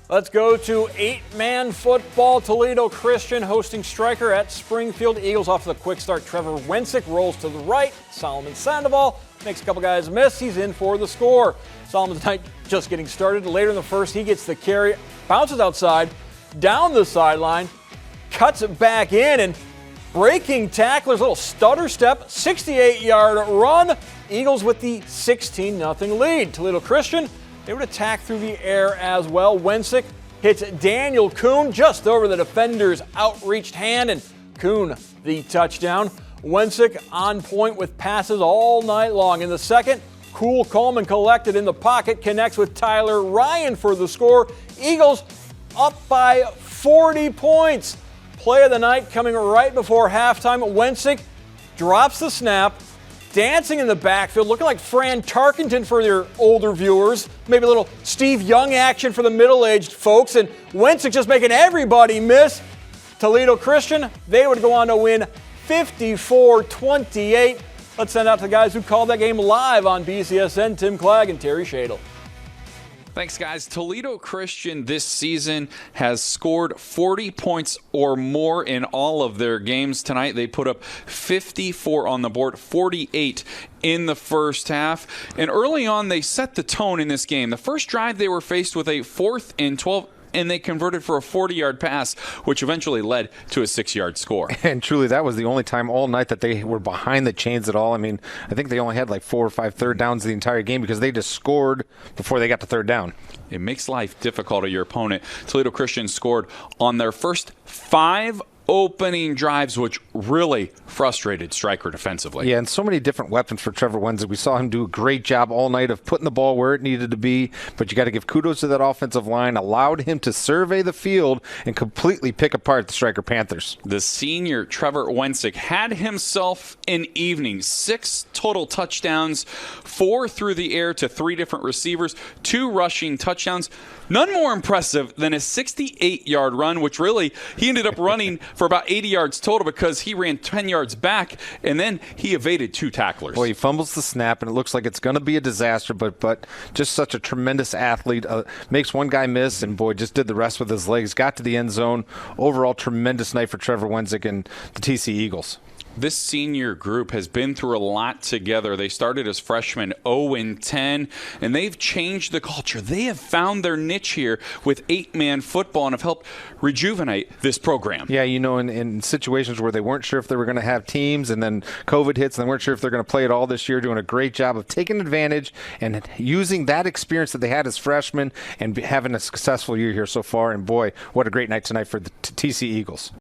Let's go to eight-man football. Toledo Christian hosting Stryker at Springfield. Eagles off to the quick start. Trevor Wensink rolls to the right. Solomon Sandoval makes a couple guys miss. He's in for the score. Solomon's night just getting started. Later in the first, he gets the carry, bounces outside, down the sideline, cuts it back in, and breaking tacklers, little stutter step, 68-yard run. Eagles with the 16-0 lead. Toledo Christian, they would attack through the air as well. Wensink hits Daniel Kuhn just over the defender's outreached hand, and Kuhn the touchdown. Wensink on point with passes all night long. In the second, cool, calm, and collected in the pocket, connects with Tyler Ryan for the score. Eagles up by 40 points. Play of the night coming right before halftime. Wensink drops the snap, dancing in the backfield, looking like Fran Tarkenton for your older viewers. Maybe a little Steve Young action for the middle-aged folks. And Wensink just making everybody miss. Toledo Christian, they would go on to win 54-28. Let's send out to the guys who called that game live on BCSN, Tim Clagg and Terry Shadle. Thanks, guys. Toledo Christian this season has scored 40 points or more in all of their games. Tonight they put up 54 on the board, 48 in the first half. And early on, they set the tone in this game. The first drive, they were faced with a 4th and 12, and they converted for a 40-yard pass, which eventually led to a 6-yard score. And truly, that was the only time all night that they were behind the chains at all. I mean, I think they only had like 4 or 5 third downs the entire game because they just scored before they got to third down. It makes life difficult on your opponent. Toledo Christian scored on their first 5 opening drives, which really frustrated Stryker defensively. Yeah, and so many different weapons for Trevor Wensink. We saw him do a great job all night of putting the ball where it needed to be, but you got to give kudos to that offensive line, allowed him to survey the field and completely pick apart the Stryker Panthers. The senior Trevor Wensink had himself an evening. 6 total touchdowns, 4 through the air to 3 different receivers, 2 rushing touchdowns. None more impressive than a 68-yard run, which really he ended up running for about 80 yards total because he ran 10 yards back, and then he evaded 2 tacklers. Boy, he fumbles the snap, and it looks like it's going to be a disaster, but just such a tremendous athlete. Makes one guy miss, and boy, just did the rest with his legs. Got to the end zone. Overall, tremendous night for Trevor Wensink and the TC Eagles. This senior group has been through a lot together. They started as freshmen 0-10, and they've changed the culture. They have found their niche here with 8-man football and have helped rejuvenate this program. Yeah, you know, in situations where they weren't sure if they were going to have teams, and then COVID hits, and they weren't sure if they're going to play it all this year, doing a great job of taking advantage and using that experience that they had as freshmen and having a successful year here so far. And boy, what a great night tonight for the TC Eagles.